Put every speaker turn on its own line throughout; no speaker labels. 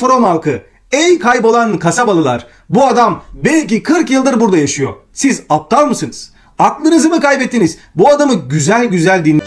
From halkı, ey kaybolan kasabalılar, bu adam belki 40 yıldır burada yaşıyor. Siz aptal mısınız? Aklınızı mı kaybettiniz? Bu adamı güzel güzel dinleyin.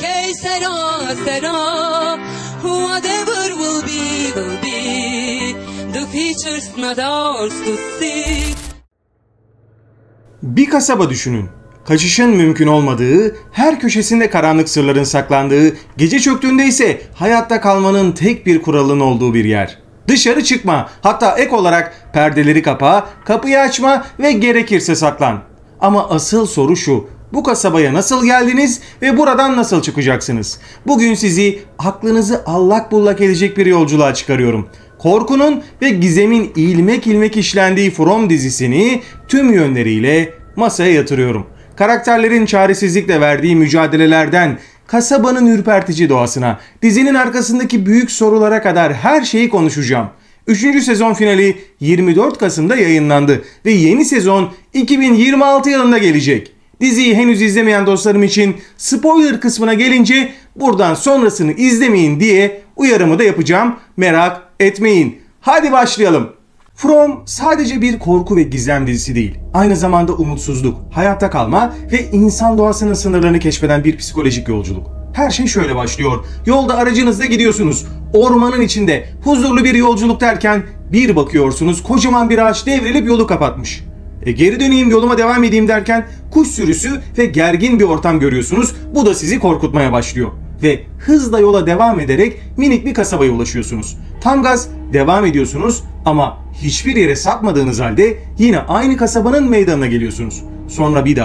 Bir kasaba düşünün. Kaçışın mümkün olmadığı, her köşesinde karanlık sırların saklandığı, gece çöktüğünde ise hayatta kalmanın tek bir kuralının olduğu bir yer. Dışarı çıkma, hatta ek olarak perdeleri kapa, kapıyı açma ve gerekirse saklan. Ama asıl soru şu: bu kasabaya nasıl geldiniz ve buradan nasıl çıkacaksınız? Bugün sizi aklınızı allak bullak edecek bir yolculuğa çıkarıyorum. Korkunun ve gizemin ilmek ilmek işlendiği From dizisini tüm yönleriyle masaya yatırıyorum. Karakterlerin çaresizlikle verdiği mücadelelerden kasabanın ürpertici doğasına, dizinin arkasındaki büyük sorulara kadar her şeyi konuşacağım. 3. sezon finali 24 Kasım'da yayınlandı ve yeni sezon 2026 yılında gelecek. Diziyi henüz izlemeyen dostlarım için spoiler kısmına gelince buradan sonrasını izlemeyin diye uyarımı da yapacağım. Merak etmeyin. Hadi başlayalım. From sadece bir korku ve gizem dizisi değil. Aynı zamanda umutsuzluk, hayatta kalma ve insan doğasının sınırlarını keşfeden bir psikolojik yolculuk. Her şey şöyle başlıyor. Yolda aracınızla gidiyorsunuz. Ormanın içinde huzurlu bir yolculuk derken bir bakıyorsunuz kocaman bir ağaç devrilip yolu kapatmış. Geri döneyim, yoluma devam edeyim derken kuş sürüsü ve gergin bir ortam görüyorsunuz. Bu da sizi korkutmaya başlıyor. Ve hızla yola devam ederek minik bir kasabaya ulaşıyorsunuz. Tam gaz devam ediyorsunuz ama hiçbir yere sapmadığınız halde yine aynı kasabanın meydanına geliyorsunuz. Sonra bir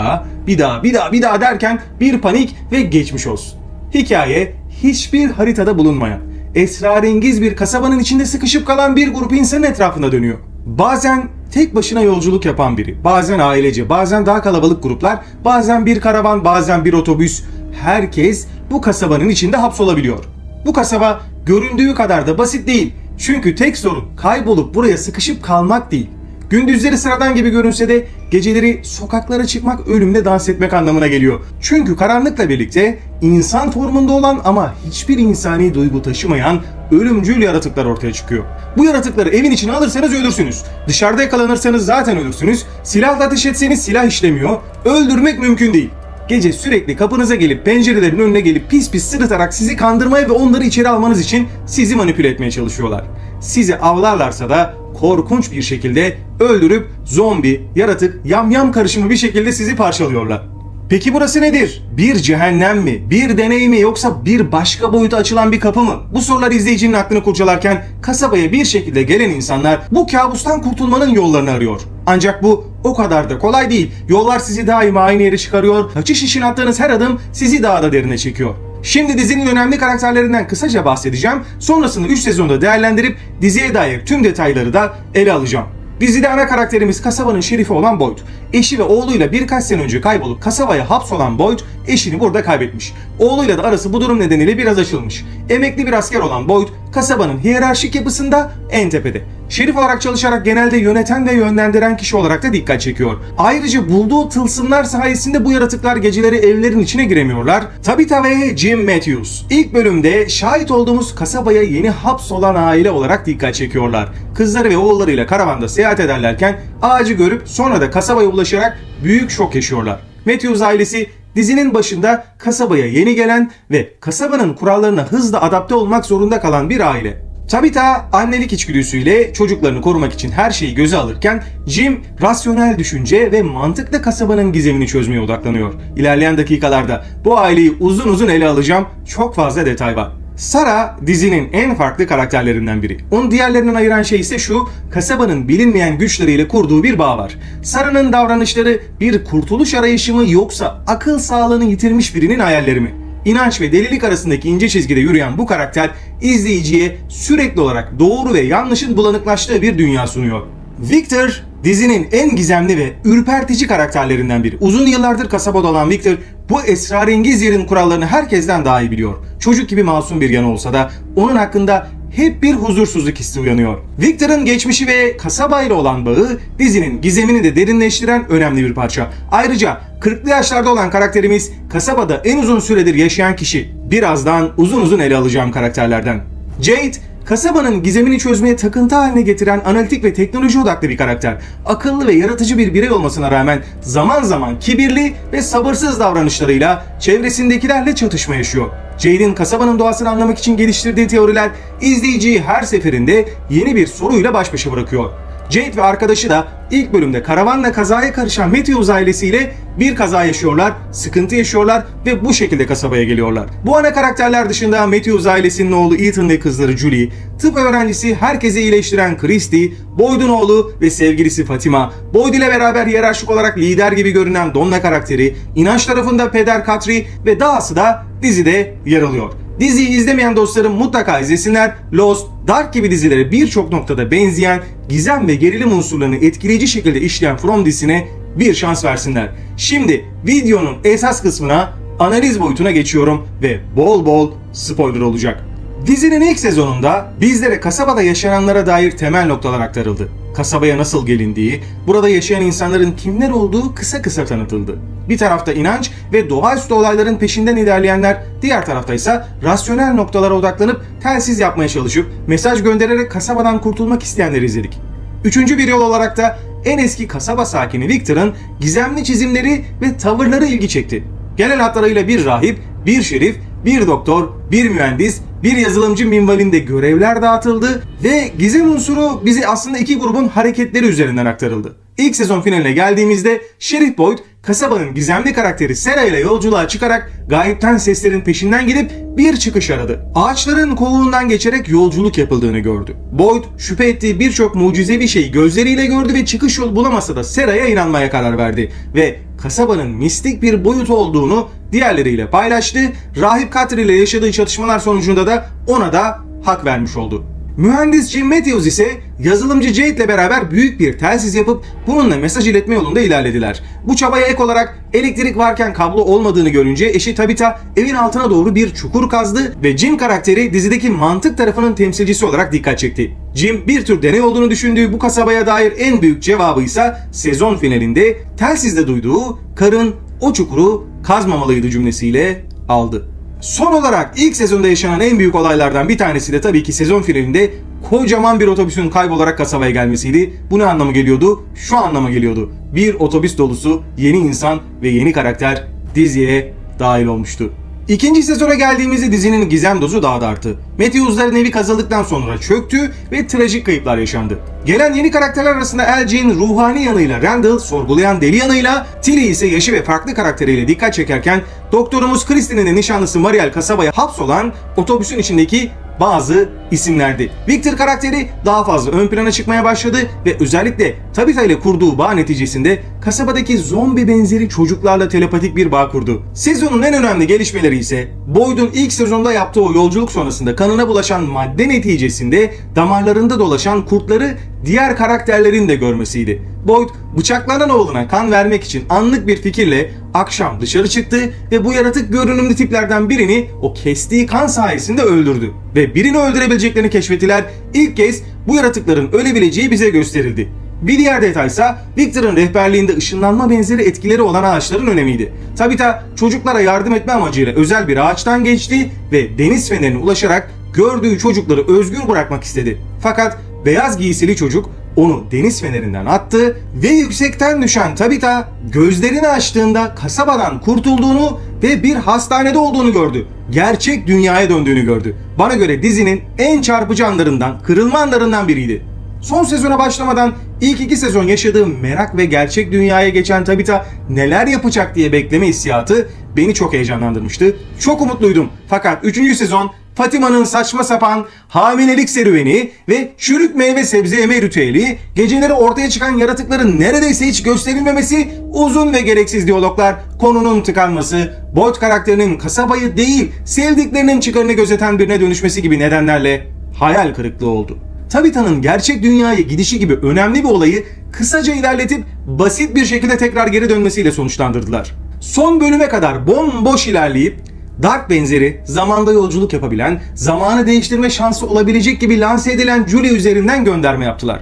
daha derken bir panik ve geçmiş olsun. Hikaye hiçbir haritada bulunmayan, esrarengiz bir kasabanın içinde sıkışıp kalan bir grup insanın etrafında dönüyor. Bazen tek başına yolculuk yapan biri, bazen ailece, bazen daha kalabalık gruplar, bazen bir karavan, bazen bir otobüs. Herkes bu kasabanın içinde hapsolabiliyor. Bu kasaba göründüğü kadar da basit değil. Çünkü tek sorun kaybolup buraya sıkışıp kalmak değil. Gündüzleri sıradan gibi görünse de geceleri sokaklara çıkmak, ölümle dans etmek anlamına geliyor. Çünkü karanlıkla birlikte insan formunda olan ama hiçbir insani duygu taşımayan ölümcül yaratıklar ortaya çıkıyor. Bu yaratıkları evin içine alırsanız ölürsünüz. Dışarıda yakalanırsanız zaten ölürsünüz. Silahla ateş etseniz silah işlemiyor. Öldürmek mümkün değil. Gece sürekli kapınıza gelip pencerelerin önüne gelip pis pis sırıtarak sizi kandırmaya ve onları içeri almanız için sizi manipüle etmeye çalışıyorlar. Sizi avlarlarsa da korkunç bir şekilde öldürüp zombi, yaratık, yamyam karışımı bir şekilde sizi parçalıyorlar. Peki burası nedir? Bir cehennem mi? Bir deney mi? Yoksa bir başka boyuta açılan bir kapı mı? Bu sorular izleyicinin aklını kurcalarken kasabaya bir şekilde gelen insanlar bu kabustan kurtulmanın yollarını arıyor. Ancak bu o kadar da kolay değil. Yollar sizi daima aynı yere çıkarıyor. Kaçış için attığınız her adım sizi daha da derine çekiyor. Şimdi dizinin önemli karakterlerinden kısaca bahsedeceğim. Sonrasında 3 sezonda değerlendirip diziye dair tüm detayları da ele alacağım. Dizide ana karakterimiz kasabanın şerifi olan Boyd. Eşi ve oğluyla birkaç sene önce kaybolup kasabaya hapsolan Boyd eşini burada kaybetmiş. Oğluyla da arası bu durum nedeniyle biraz açılmış. Emekli bir asker olan Boyd kasabanın hiyerarşik yapısında en tepede. Şerif olarak çalışarak genelde yöneten ve yönlendiren kişi olarak da dikkat çekiyor. Ayrıca bulduğu tılsımlar sayesinde bu yaratıklar geceleri evlerin içine giremiyorlar. Tabitha ve Jim Matthews ilk bölümde şahit olduğumuz kasabaya yeni hapsolan aile olarak dikkat çekiyorlar. Kızları ve oğullarıyla karavanda seyahat ederlerken ağacı görüp sonra da kasabaya ulaşarak büyük şok yaşıyorlar. Matthews ailesi dizinin başında kasabaya yeni gelen ve kasabanın kurallarına hızla adapte olmak zorunda kalan bir aile. Tabitha annelik içgüdüsüyle çocuklarını korumak için her şeyi göze alırken Jim rasyonel düşünce ve mantıkla kasabanın gizemini çözmeye odaklanıyor. İlerleyen dakikalarda bu aileyi uzun uzun ele alacağım. Çok fazla detay var. Sarah dizinin en farklı karakterlerinden biri. Onu diğerlerinden ayıran şey ise şu: kasabanın bilinmeyen güçleriyle kurduğu bir bağ var. Sarah'nın davranışları bir kurtuluş arayışı mı yoksa akıl sağlığını yitirmiş birinin hayalleri mi? İnanç ve delilik arasındaki ince çizgide yürüyen bu karakter izleyiciye sürekli olarak doğru ve yanlışın bulanıklaştığı bir dünya sunuyor. Victor dizinin en gizemli ve ürpertici karakterlerinden biri. Uzun yıllardır kasabada olan Victor bu esrarengiz yerin kurallarını herkesten daha iyi biliyor. Çocuk gibi masum bir yanı olsa da onun hakkında hep bir huzursuzluk hissi uyanıyor. Victor'ın geçmişi ve kasabayla olan bağı dizinin gizemini de derinleştiren önemli bir parça. Ayrıca 40'lı yaşlarda olan karakterimiz kasabada en uzun süredir yaşayan kişi. Birazdan uzun uzun ele alacağım karakterlerden. Jade kasabanın gizemini çözmeye takıntı haline getiren analitik ve teknoloji odaklı bir karakter. Akıllı ve yaratıcı bir birey olmasına rağmen zaman zaman kibirli ve sabırsız davranışlarıyla çevresindekilerle çatışma yaşıyor. Jade'in kasabanın doğasını anlamak için geliştirdiği teoriler izleyiciyi her seferinde yeni bir soruyla baş başa bırakıyor. Jade ve arkadaşı da ilk bölümde karavanla kazaya karışan Matthews ailesiyle bir kaza yaşıyorlar, sıkıntı yaşıyorlar ve bu şekilde kasabaya geliyorlar. Bu ana karakterler dışında Matthews ailesinin oğlu Ethan ve kızları Julie, tıp öğrencisi herkesi iyileştiren Christy, Boyd'un oğlu ve sevgilisi Fatima, Boyd ile beraber hiyerarşik olarak lider gibi görünen Donna karakteri, inanç tarafında Peder Katri ve dahası da dizide yer alıyor. Diziyi izlemeyen dostlarım mutlaka izlesinler. Lost, Dark gibi dizilere birçok noktada benzeyen, gizem ve gerilim unsurlarını etkileyici şekilde işleyen From dizisine bir şans versinler. Şimdi videonun esas kısmına, analiz boyutuna geçiyorum ve bol bol spoiler olacak. Dizinin ilk sezonunda bizlere kasabada yaşananlara dair temel noktalar aktarıldı. Kasabaya nasıl gelindiği, burada yaşayan insanların kimler olduğu kısa kısa tanıtıldı. Bir tarafta inanç ve doğaüstü olayların peşinden ilerleyenler, diğer tarafta ise rasyonel noktalara odaklanıp telsiz yapmaya çalışıp mesaj göndererek kasabadan kurtulmak isteyenleri izledik. Üçüncü bir yol olarak da en eski kasaba sakini Victor'ın gizemli çizimleri ve tavırları ilgi çekti. Genel hatlarıyla bir rahip, bir şerif, bir doktor, bir mühendis, bir yazılımcı minvalinde görevler dağıtıldı ve gizem unsuru bize aslında iki grubun hareketleri üzerinden aktarıldı. İlk sezon finaline geldiğimizde Şerif Boyd, kasabanın gizemli karakteri Sarah ile yolculuğa çıkarak gayipten seslerin peşinden gidip bir çıkış aradı. Ağaçların kovuğundan geçerek yolculuk yapıldığını gördü. Boyd şüphe ettiği birçok mucizevi şeyi gözleriyle gördü ve çıkış yolu bulamasa da Sarah'a inanmaya karar verdi ve kasabanın mistik bir boyut olduğunu diğerleriyle paylaştı. Rahip Katri ile yaşadığı çatışmalar sonucunda da ona da hak vermiş oldu. Mühendis Jim Matthews ise yazılımcı Jade ile beraber büyük bir telsiz yapıp bununla mesaj iletme yolunda ilerlediler. Bu çabaya ek olarak elektrik varken kablo olmadığını görünce eşi Tabitha evin altına doğru bir çukur kazdı ve Jim karakteri dizideki mantık tarafının temsilcisi olarak dikkat çekti. Jim bir tür deney olduğunu düşündüğü bu kasabaya dair en büyük cevabı ise sezon finalinde telsizde duyduğu "karın o çukuru kazmamalıydı" cümlesiyle aldı. Son olarak ilk sezonda yaşanan en büyük olaylardan bir tanesi de tabii ki sezon finalinde kocaman bir otobüsün kaybolarak kasabaya gelmesiydi. Bu ne anlamı geliyordu? Şu anlama geliyordu. Bir otobüs dolusu yeni insan ve yeni karakter diziye dahil olmuştu. İkinci sezona geldiğimizde dizinin gizem dozu daha da arttı. Matthews'ların evi kazıldıktan sonra çöktü ve trajik kayıplar yaşandı. Gelen yeni karakterler arasında Elgin ruhani yanıyla Randall, sorgulayan deli yanıyla, Tilly ise yaşı ve farklı karakteriyle dikkat çekerken doktorumuz Christy'nin de nişanlısı Mariel kasabaya hapsolan otobüsün içindeki bazı isimlerdi. Victor karakteri daha fazla ön plana çıkmaya başladı ve özellikle Tabitha ile kurduğu bağ neticesinde kasabadaki zombi benzeri çocuklarla telepatik bir bağ kurdu. Sezonun en önemli gelişmeleri ise Boyd'un ilk sezonda yaptığı o yolculuk sonrasında kanına bulaşan madde neticesinde damarlarında dolaşan kurtları diğer karakterlerin de görmesiydi. Boyd bıçaklanan oğluna kan vermek için anlık bir fikirle akşam dışarı çıktı ve bu yaratık görünümlü tiplerden birini o kestiği kan sayesinde öldürdü. Ve birini öldürebileceklerini keşfettiler. İlk kez bu yaratıkların ölebileceği bize gösterildi. Bir diğer detaysa Victor'ın rehberliğinde ışınlanma benzeri etkileri olan ağaçların önemiydi. Tabitha çocuklara yardım etme amacıyla özel bir ağaçtan geçti ve deniz fenerine ulaşarak gördüğü çocukları özgür bırakmak istedi. Fakat beyaz giysili çocuk onu deniz fenerinden attı ve yüksekten düşen Tabitha gözlerini açtığında kasabadan kurtulduğunu ve bir hastanede olduğunu gördü. Gerçek dünyaya döndüğünü gördü. Bana göre dizinin en çarpıcı anlarından, kırılma anlarından biriydi. Son sezona başlamadan ilk iki sezon yaşadığım merak ve gerçek dünyaya geçen Tabitha neler yapacak diye bekleme hissiyatı beni çok heyecanlandırmıştı. Çok umutluydum. Fakat 3. sezon Fatima'nın saçma sapan hamilelik serüveni ve çürük meyve sebze yeme ritüeli, geceleri ortaya çıkan yaratıkların neredeyse hiç gösterilmemesi, uzun ve gereksiz diyaloglar, konunun tıkanması, Boyd karakterinin kasabayı değil sevdiklerinin çıkarını gözeten birine dönüşmesi gibi nedenlerle hayal kırıklığı oldu. Tabitha'nın gerçek dünyaya gidişi gibi önemli bir olayı kısaca ilerletip basit bir şekilde tekrar geri dönmesiyle sonuçlandırdılar. Son bölüme kadar bomboş ilerleyip Dark benzeri zamanda yolculuk yapabilen, zamanı değiştirme şansı olabilecek gibi lanse edilen Julie üzerinden gönderme yaptılar.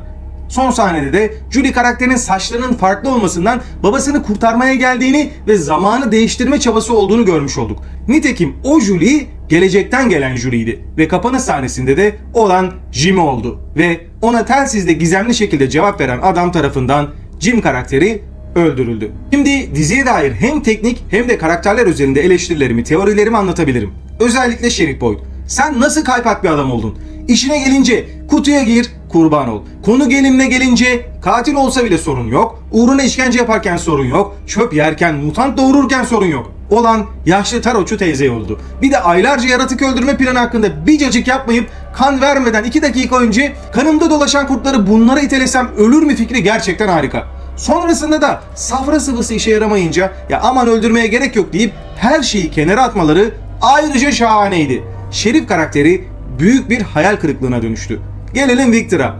Son sahnede de Julie karakterinin saçlarının farklı olmasından babasını kurtarmaya geldiğini ve zamanı değiştirme çabası olduğunu görmüş olduk. Nitekim o Julie gelecekten gelen jüriydi ve kapanış sahnesinde de olan Jim oldu ve ona telsizde gizemli şekilde cevap veren adam tarafından Jim karakteri öldürüldü. Şimdi diziye dair hem teknik hem de karakterler üzerinde eleştirilerimi, teorilerimi anlatabilirim. Özellikle Sheriff Boyd. Sen nasıl kaypak bir adam oldun? İşine gelince kutuya gir, kurban ol. Konu gelimine gelince katil olsa bile sorun yok. Uğruna işkence yaparken sorun yok. Çöp yerken, mutant doğururken sorun yok. Olan yaşlı taroçu teyze oldu. Bir de aylarca yaratık öldürme planı hakkında bir cacık yapmayıp kan vermeden 2 dakika önce kanımda dolaşan kurtları bunlara itelesem ölür mü fikri gerçekten harika. Sonrasında da safra sıvısı işe yaramayınca ya aman öldürmeye gerek yok deyip her şeyi kenara atmaları ayrıca şahaneydi. Şerif karakteri büyük bir hayal kırıklığına dönüştü. Gelelim Victor'a.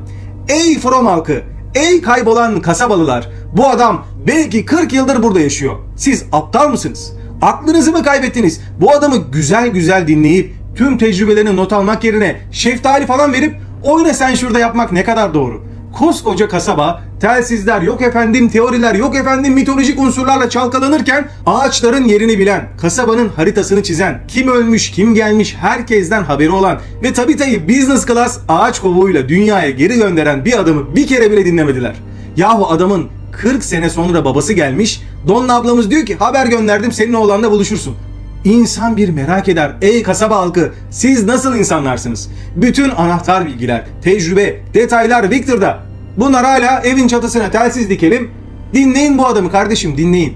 Ey From halkı, ey kaybolan kasabalılar, bu adam belki 40 yıldır burada yaşıyor. Siz aptal mısınız? Aklınızı mı kaybettiniz? Bu adamı güzel güzel dinleyip tüm tecrübelerini not almak yerine şeftali falan verip oyna sen şurada yapmak ne kadar doğru? Koskoca kasaba telsizler yok efendim, teoriler yok efendim, mitolojik unsurlarla çalkalanırken ağaçların yerini bilen, kasabanın haritasını çizen, kim ölmüş kim gelmiş herkesten haberi olan ve tabii business class ağaç kovuğuyla dünyaya geri gönderen bir adamı bir kere bile dinlemediler. Yahu adamın 40 sene sonra babası gelmiş, Donna ablamız diyor ki haber gönderdim senin oğlanla buluşursun. İnsan bir merak eder. Ey kasaba halkı, siz nasıl insanlarsınız? Bütün anahtar bilgiler, tecrübe, detaylar Victor'da. Bunlar hala evin çatısına telsiz dikelim. Dinleyin bu adamı kardeşim, dinleyin.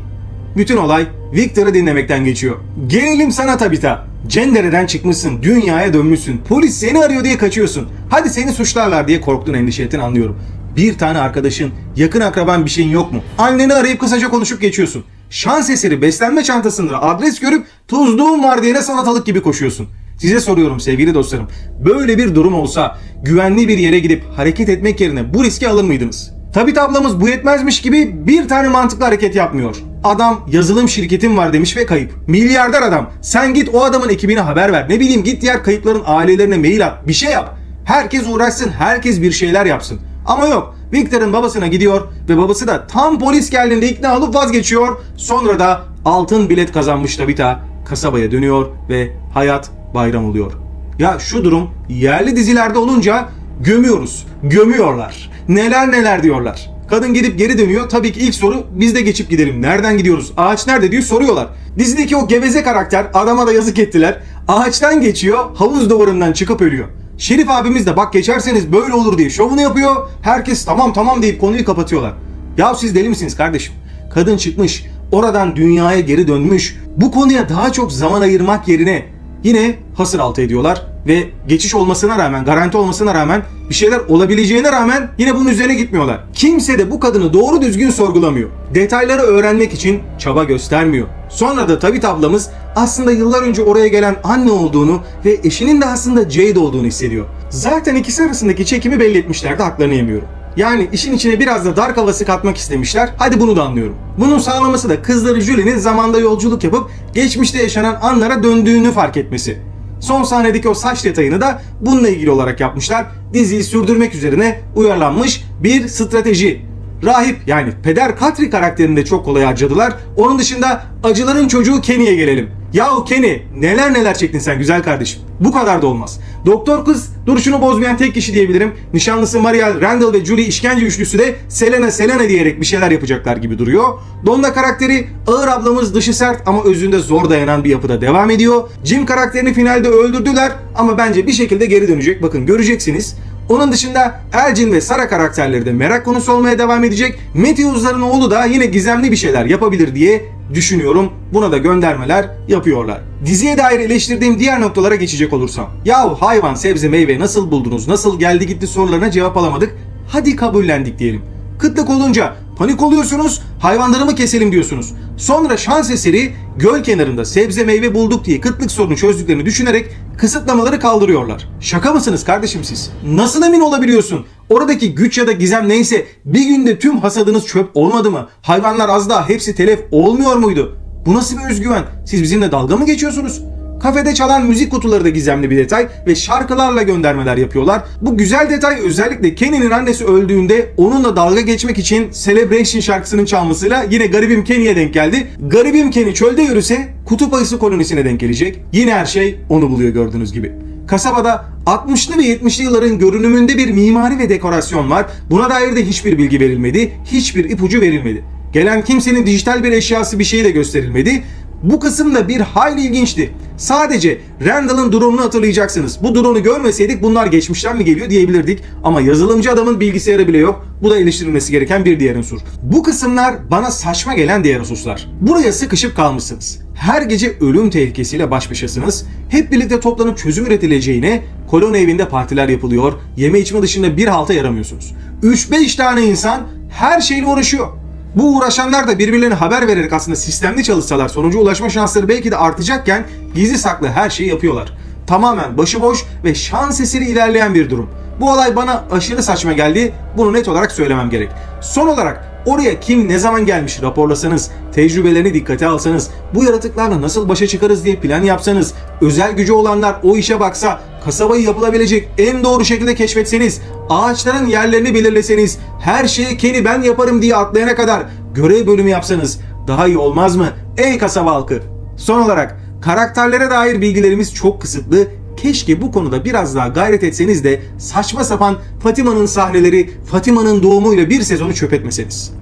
Bütün olay Victor'ı dinlemekten geçiyor. Gelelim sana Tabitha. Cendere'den çıkmışsın, dünyaya dönmüşsün. Polis seni arıyor diye kaçıyorsun. Hadi seni suçlarlar diye korktun, endişe ettin, anlıyorum. Bir tane arkadaşın, yakın akraban bir şeyin yok mu? Anneni arayıp kısaca konuşup geçiyorsun. Şans eseri beslenme çantasında adres görüp tuzluğum var diyene salatalık gibi koşuyorsun. Size soruyorum sevgili dostlarım. Böyle bir durum olsa güvenli bir yere gidip hareket etmek yerine bu riski alır mıydınız? Tabii ablamız bu yetmezmiş gibi bir tane mantıklı hareket yapmıyor. Adam yazılım şirketim var demiş ve kayıp. Milyarder adam. Sen git o adamın ekibine haber ver. Ne bileyim git diğer kayıpların ailelerine mail at. Bir şey yap. Herkes uğraşsın. Herkes bir şeyler yapsın. Ama yok. Victor'ın babasına gidiyor ve babası da tam polis geldiğinde ikna olup vazgeçiyor. Sonra da altın bilet kazanmış Tabitha kasabaya dönüyor ve hayat bayram oluyor. Ya şu durum yerli dizilerde olunca gömüyoruz. Gömüyorlar. Neler neler diyorlar. Kadın gidip geri dönüyor. Tabii ki ilk soru biz de geçip gidelim. Nereden gidiyoruz? Ağaç nerede diye soruyorlar. Dizideki o geveze karakter adama da yazık ettiler. Ağaçtan geçiyor. Havuz duvarından çıkıp ölüyor. Şerif abimiz de bak geçerseniz böyle olur diye şovunu yapıyor. Herkes tamam deyip konuyu kapatıyorlar. Ya siz deli misiniz kardeşim? Kadın çıkmış. Oradan dünyaya geri dönmüş. Bu konuya daha çok zaman ayırmak yerine yine hasır altı ediyorlar. Ve geçiş olmasına rağmen, garanti olmasına rağmen, bir şeyler olabileceğine rağmen yine bunun üzerine gitmiyorlar. Kimse de bu kadını doğru düzgün sorgulamıyor. Detayları öğrenmek için çaba göstermiyor. Sonra da Tabitha ablamız aslında yıllar önce oraya gelen anne olduğunu ve eşinin de aslında Jade olduğunu hissediyor. Zaten ikisi arasındaki çekimi belli etmişlerdi, haklarını yemiyorum. Yani işin içine biraz da dark havası katmak istemişler. Hadi bunu da anlıyorum. Bunun sağlaması da kızları Julie'nin zamanda yolculuk yapıp geçmişte yaşanan anlara döndüğünü fark etmesi. Son sahnedeki o saç detayını da bununla ilgili olarak yapmışlar. Diziyi sürdürmek üzerine uyarlanmış bir strateji. Rahip yani Peder Katri karakterini de çok kolay harcadılar. Onun dışında acıların çocuğu Kenny'ye gelelim. Yahu Kenny neler neler çektin sen güzel kardeşim. Bu kadar da olmaz. Doktor kız duruşunu bozmayan tek kişi diyebilirim. Nişanlısı Mariel, Randall ve Julie işkence üçlüsü de Selena diyerek bir şeyler yapacaklar gibi duruyor. Donna karakteri ağır ablamız dışı sert ama özünde zor dayanan bir yapıda devam ediyor. Jim karakterini finalde öldürdüler ama bence bir şekilde geri dönecek. Bakın göreceksiniz. Onun dışında Elgin ve Sarah karakterleri de merak konusu olmaya devam edecek. Matthews'ların oğlu da yine gizemli bir şeyler yapabilir diye düşünüyorum. Buna da göndermeler yapıyorlar. Diziye dair eleştirdiğim diğer noktalara geçecek olursam. Yahu hayvan, sebze, meyve nasıl buldunuz, nasıl geldi gitti sorularına cevap alamadık. Hadi kabullendik diyelim. Kıtlık olunca panik oluyorsunuz, hayvanları mı keselim diyorsunuz. Sonra şans eseri göl kenarında sebze meyve bulduk diye kıtlık sorunu çözdüklerini düşünerek kısıtlamaları kaldırıyorlar. Şaka mısınız kardeşim siz? Nasıl emin olabiliyorsun? Oradaki güç ya da gizem neyse bir günde tüm hasadınız çöp olmadı mı? Hayvanlar az daha hepsi telef olmuyor muydu? Bu nasıl bir özgüven? Siz bizimle dalga mı geçiyorsunuz? Kafede çalan müzik kutuları da gizemli bir detay ve şarkılarla göndermeler yapıyorlar. Bu güzel detay özellikle Kenny'nin annesi öldüğünde onunla dalga geçmek için Celebration şarkısının çalmasıyla yine Garibim Kenny'ye denk geldi. Garibim Kenny çölde yürüse kutup ayısı kolonisine denk gelecek. Yine her şey onu buluyor gördüğünüz gibi. Kasabada 60'lı ve 70'li yılların görünümünde bir mimari ve dekorasyon var. Buna dair de hiçbir bilgi verilmedi, hiçbir ipucu verilmedi. Gelen kimsenin dijital bir eşyası bir şeyi de gösterilmedi. Bu kısım da bir hayli ilginçti. Sadece Randall'ın drone'unu hatırlayacaksınız. Bu drone'u görmeseydik bunlar geçmişten mi geliyor diyebilirdik. Ama yazılımcı adamın bilgisayarı bile yok. Bu da eleştirilmesi gereken bir diğer unsur. Bu kısımlar bana saçma gelen diğer hususlar. Buraya sıkışıp kalmışsınız. Her gece ölüm tehlikesiyle baş başasınız. Hep birlikte toplanıp çözüm üretileceğine koloni evinde partiler yapılıyor. Yeme içme dışında bir halta yaramıyorsunuz. 3-5 tane insan her şeyle uğraşıyor. Bu uğraşanlar da birbirlerine haber vererek aslında sistemli çalışsalar sonuca ulaşma şansları belki de artacakken gizli saklı her şeyi yapıyorlar. Tamamen başıboş ve şans eseri ilerleyen bir durum. Bu olay bana aşırı saçma geldi. Bunu net olarak söylemem gerek. Son olarak oraya kim ne zaman gelmiş raporlasanız, tecrübelerini dikkate alsanız, bu yaratıklarla nasıl başa çıkarız diye plan yapsanız, özel gücü olanlar o işe baksa, kasabayı yapılabilecek en doğru şekilde keşfetseniz, ağaçların yerlerini belirleseniz, her şeyi Kenny ben yaparım diye atlayana kadar görev bölümü yapsanız daha iyi olmaz mı ey kasaba halkı? Son olarak karakterlere dair bilgilerimiz çok kısıtlı. Keşke bu konuda biraz daha gayret etseniz de saçma sapan Fatima'nın sahneleri, Fatima'nın doğumuyla bir sezonu çöp etmeseniz.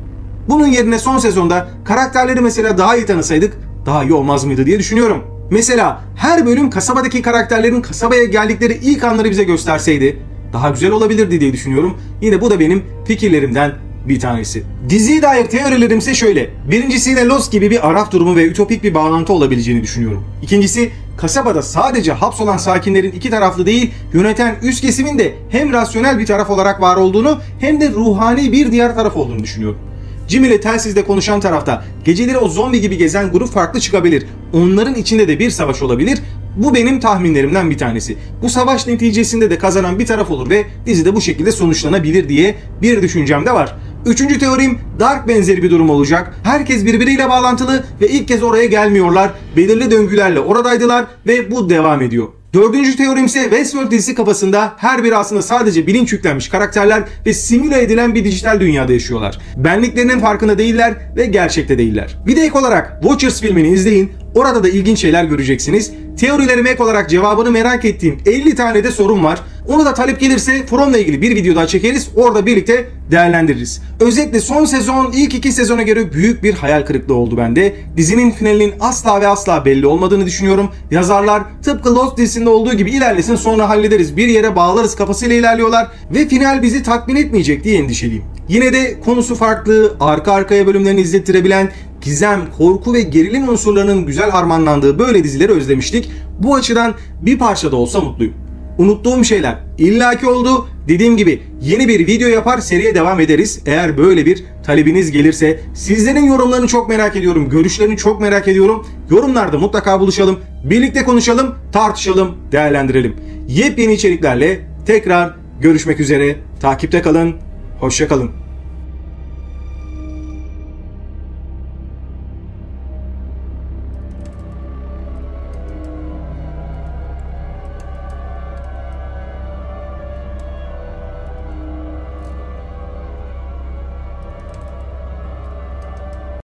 Bunun yerine son sezonda karakterleri mesela daha iyi tanısaydık daha iyi olmaz mıydı diye düşünüyorum. Mesela her bölüm kasabadaki karakterlerin kasabaya geldikleri ilk anları bize gösterseydi daha güzel olabilirdi diye düşünüyorum. Yine bu da benim fikirlerimden bir tanesi. Diziye dair teorilerim ise şöyle. Birincisiyle Lost gibi bir araf durumu ve ütopik bir bağlantı olabileceğini düşünüyorum. İkincisi, kasabada sadece hapsolan sakinlerin iki taraflı değil, yöneten üst kesimin de hem rasyonel bir taraf olarak var olduğunu hem de ruhani bir diğer taraf olduğunu düşünüyorum. Jim ile telsizde konuşan tarafta geceleri o zombi gibi gezen grup farklı çıkabilir. Onların içinde de bir savaş olabilir. Bu benim tahminlerimden bir tanesi. Bu savaş neticesinde de kazanan bir taraf olur ve dizi de bu şekilde sonuçlanabilir diye bir düşüncem de var. Üçüncü teorim Dark benzeri bir durum olacak. Herkes birbiriyle bağlantılı ve ilk kez oraya gelmiyorlar. Belirli döngülerle oradaydılar ve bu devam ediyor. Dördüncü teorim ise Westworld dizisi kafasında her biri aslında sadece bilinç yüklenmiş karakterler ve simüle edilen bir dijital dünyada yaşıyorlar. Benliklerinin farkında değiller ve gerçekte değiller. Bir de ek olarak Watchers filmini izleyin. Orada da ilginç şeyler göreceksiniz. Teorilerime ek olarak cevabını merak ettiğim 50 tane de sorum var. Onu da talep gelirse From'la ilgili bir video daha çekeriz. Orada birlikte değerlendiririz. Özetle son sezon ilk 2 sezona göre büyük bir hayal kırıklığı oldu bende. Dizinin finalinin asla ve asla belli olmadığını düşünüyorum. Yazarlar tıpkı Lost dizisinde olduğu gibi ilerlesin sonra hallederiz, bir yere bağlarız kafasıyla ilerliyorlar ve final bizi tatmin etmeyecek diye endişeliyim. Yine de konusu farklı, arka arkaya bölümlerini izlettirebilen, gizem, korku ve gerilim unsurlarının güzel harmanlandığı böyle dizileri özlemiştik. Bu açıdan bir parça da olsa mutluyum. Unuttuğum şeyler illaki oldu. Dediğim gibi yeni bir video yapar seriye devam ederiz. Eğer böyle bir talebiniz gelirse sizlerin yorumlarını çok merak ediyorum. Görüşlerini çok merak ediyorum. Yorumlarda mutlaka buluşalım. Birlikte konuşalım, tartışalım, değerlendirelim. Yepyeni içeriklerle tekrar görüşmek üzere. Takipte kalın. Hoşça kalın.